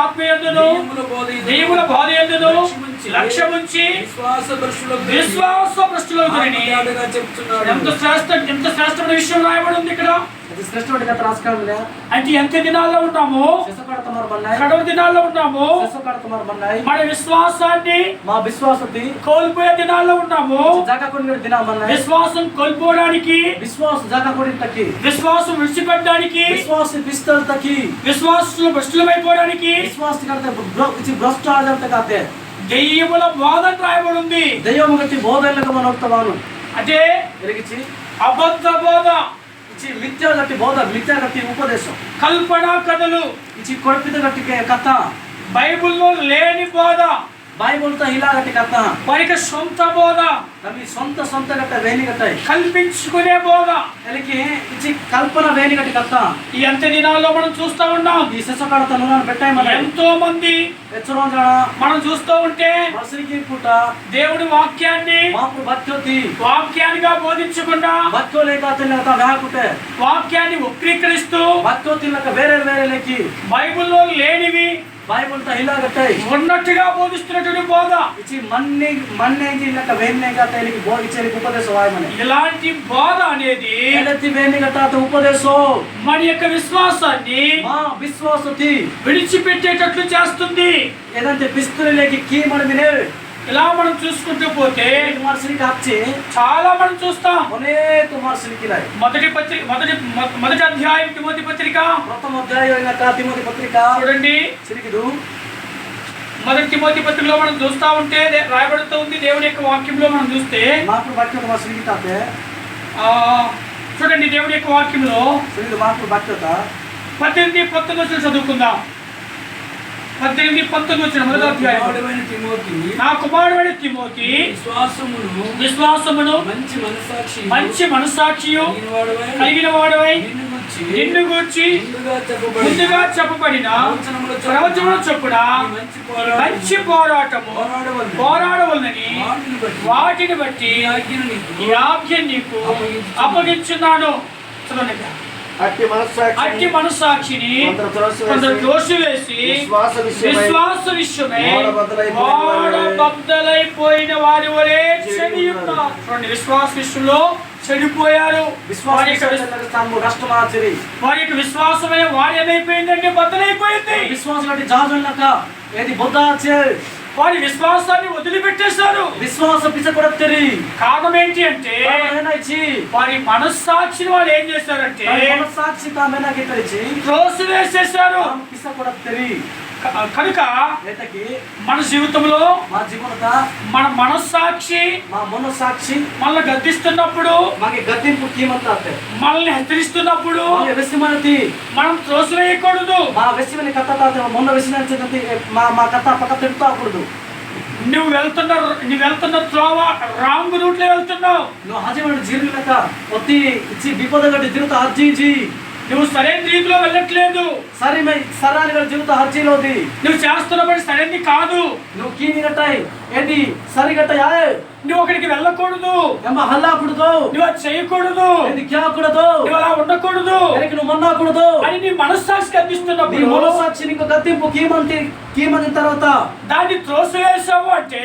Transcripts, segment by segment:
ఆత్మ యందును దెయ్యముల బోధ యందును లక్ష్యముంచి విశ్వాస భ్రష్టులగుదురని ఎంత శ్రేష్టమైన విషయం రాయబడి ఉంది ఇక్కడ. అంటే ఎంత దినాల్లో ఉన్నాము, కడవ దినాల్లో ఉన్నాము. మన విశ్వాసాన్ని కోల్పోయే దినాల్లో ఉన్నాము. విశ్వాసం కోల్పోవడానికి, విశ్వాసం విడిచిపెట్టడానికి, విశ్వాసం భ్రష్టులమైపోవడానికి దెయ్యముల బోధ రాయబడి ఉంది. అంటే అబద్ధ బోధ, మిథ్యా గట్టి బోధ, మిథ్యా గట్టి ఉపదేశం, కల్పన కథలు, కొడుపిత గట్టి కథ, బైబిల్లో లేని బోధ, బైబిల్తో ఇలా గట్టి కథ, వారికి సొంత బోధ, అవి సొంత గట్ట వేణి గట్టాయి, కల్పించుకునే బోధ, ఇచ్చి కల్పన వేణి గట్టి కథ. ఈ అంత దినాల్లో మనం చూస్తూ ఉన్నాం. ఈ శిశుకాడత నూనె పెట్టాయి. మనం ఎంతో మంది మనం చూస్తూ ఉంటే దేవుడి వాక్యాన్ని వాక్యానిగా బోధించకుండా వాక్యాన్ని వక్రీకరిస్తూ వేరే వేరే బైబిల్లో లేనివి బైబిల్ తో ఇలా గట్టాయి ఉన్నట్టుగా బోధిస్తున్నటువంటి బోధ, ఇలాంటి బోధ అనేది ఉపదేశం మన యొక్క విశ్వాసాన్ని విడిచిపెట్టేటట్లు చేస్తుంది. ఏదంటే పిస్తులకి కీ మన ఇలా మనం చూసుకుంటూ పోతే చాలా మనం చూస్తాం. మొదటి అధ్యాయం తిమోతి పత్రిక, చూడండి. మొదటి తిమోతి పత్రికలో మనం చూస్తా ఉంటే రాయబడుతూ ఉంది. దేవుని యొక్క వాక్యంలో మనం చూస్తే చూడండి, దేవుని యొక్క వాక్యంలో 18-19 చదువుకుందాం. 18-19 మొదటి అధ్యాయం. నా కుమారుడైన తిమోతి విశ్వాసమును మంచి మనస్సాక్షియు కలిగిన వాడవై నిన్ను గూర్చి ముందుగా చెప్పబడిన ప్రవచనముల చొప్పున మంచి పోరాడవలనని వాటిని బట్టి ఈ ఆజ్ఞ నీకు అప్పగించున్నాను. అట్టి మనస్సాక్షిని కొందరు త్రోసివేసి విశ్వాస విషయమై బద్దలైపోయిన వారి వలె చెడి ఉన్నారు. విశ్వాస విషయంలో చెడిపోయారు. వారి యొక్క విశ్వాసమైన వారు ఏమైపోయిందంటే బద్దలైపోయింది. వారి విశ్వాసాన్ని వదిలిపెట్టేశారు. విశ్వాస పిచ్చకొడతరి కారణం ఏంటి అంటే వారి మనస్సాక్షిని వాళ్ళు ఏం చేశారంటే త్రోసివేసేశారు. కనుక మన జీవితంలో మన మనస్సాక్షి మనల్ని గద్దిస్తున్నప్పుడు, మనల్ని హెచ్చరిస్తున్నప్పుడు మనం త్రోసివేయకూడదు. నువ్వు వెళ్తున్న త్రోవ రాంగ్ రూట్ లో వెళ్తున్నావు. నువ్వు సరైన రీతిలో వెళ్ళట్లేదు. నువ్వు చేస్తున్న పని సరైనది కాదు. నువ్వు కీనిగట్టాయి ఏంటి సరిగట్టాయా? నువ్వు అక్కడికి వెళ్ళకూడదు, హల్లాకూడదు, నువ్వు అది చేయకూడదు, నువ్వు అలా ఉండకూడదు, నువ్వు మొన్నకూడదు అని నీ మనస్సాక్షి గద్దిస్తున్నప్పుడు, మనస్సాక్షి నీకు గద్దింపు కీమని తర్వాత దాన్ని త్రోసివేసావు అంటే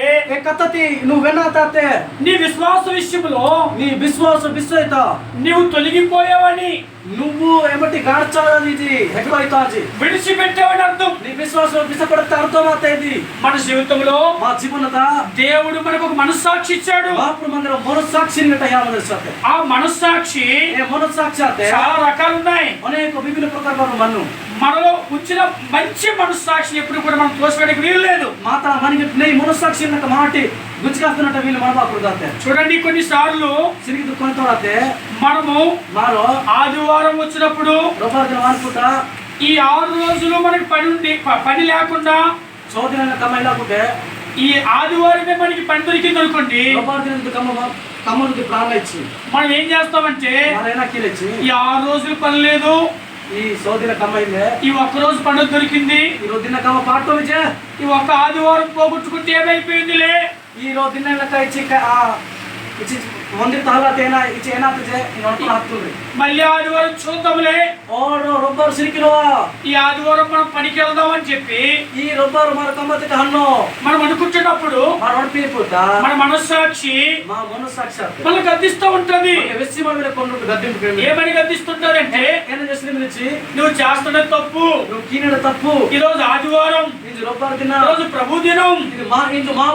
నువ్వు విన్నాతే నీ విశ్వాస విషయంలో నీ విశ్వాస విశ్వత నీవు తొలగిపోయావని, నువ్వు ఏమిటి గాడ్చాది ఎక్కువైతాది విడిచిపెట్టావని అర్థం. నీ విశ్వాసం విసపడితే అర్థం అవుతాయి. మన జీవితంలో మా జీవనత దేవుడు మనకు ఒక మనస్సాక్షి ఇచ్చాడు. ఆ మనస్సాక్షి చాలా రకాలు ఉన్నాయి. అనేక విభిన్న ప్రకారం మనలో ఉంచిన మంచి మనస్సాక్షిని ఎప్పుడు కూడా మనం తోసివేయడానికి వీలు లేదు. మనస్సాక్షి మాటి గుచ్చికాస్తున్నట్టు వీళ్ళు మనబాకూడదు. చూడండి, కొన్నిసార్లు మనము ఆదివారం వచ్చినప్పుడు ఈ 6 రోజులు మనకి పని లేకుండా ఈ ఆదివారమే మనకి పని దొరికింది అనుకోండి, మనం ఏం చేస్తామంటే ఈ 6 రోజులు పని లేదు, ఈ ఒక్క రోజు పండుగ దొరికింది, ఈ ఒక్క ఆదివారం పోగొట్టుకుంటే ఏమైపోయిందిలే, ఈ రోజు ఇచ్చి మందిర్ తాలా తేనా ఇచ్చి ఏనాత జే నొట్టు హత్తురి మళ్ళీ ఆదివారం చూద్దాంలే ఓర్ రొబ్బర్ సిరికిలోవా ఈ ఆదివారం మనం పనికి వెళ్దాం అని చెప్పి ఈ రొబ్బర్ మర కమ్మతి హన్నో మనం అనుకుంటున్నప్పుడు మన నడిపిపోతా మన మనస్సాక్షి మా మనస్సాక్షాత్ మనకు గద్దిస్తూ ఉంటది. వెస్సి మన కొన్నుడు గద్దింపు ప్రేమ ఏమని గద్దిస్తుంటదంటే ఏన చేసిన మిలిచి నువ్వు చేస్తున్నది తప్పు, నువ్వు కీనడ తప్పు ఈ రోజు ఆదివారం, ఇది రొబ్బర్ దిన ఈ రోజు ప్రభు దినం. ఇది మా ఇందు మా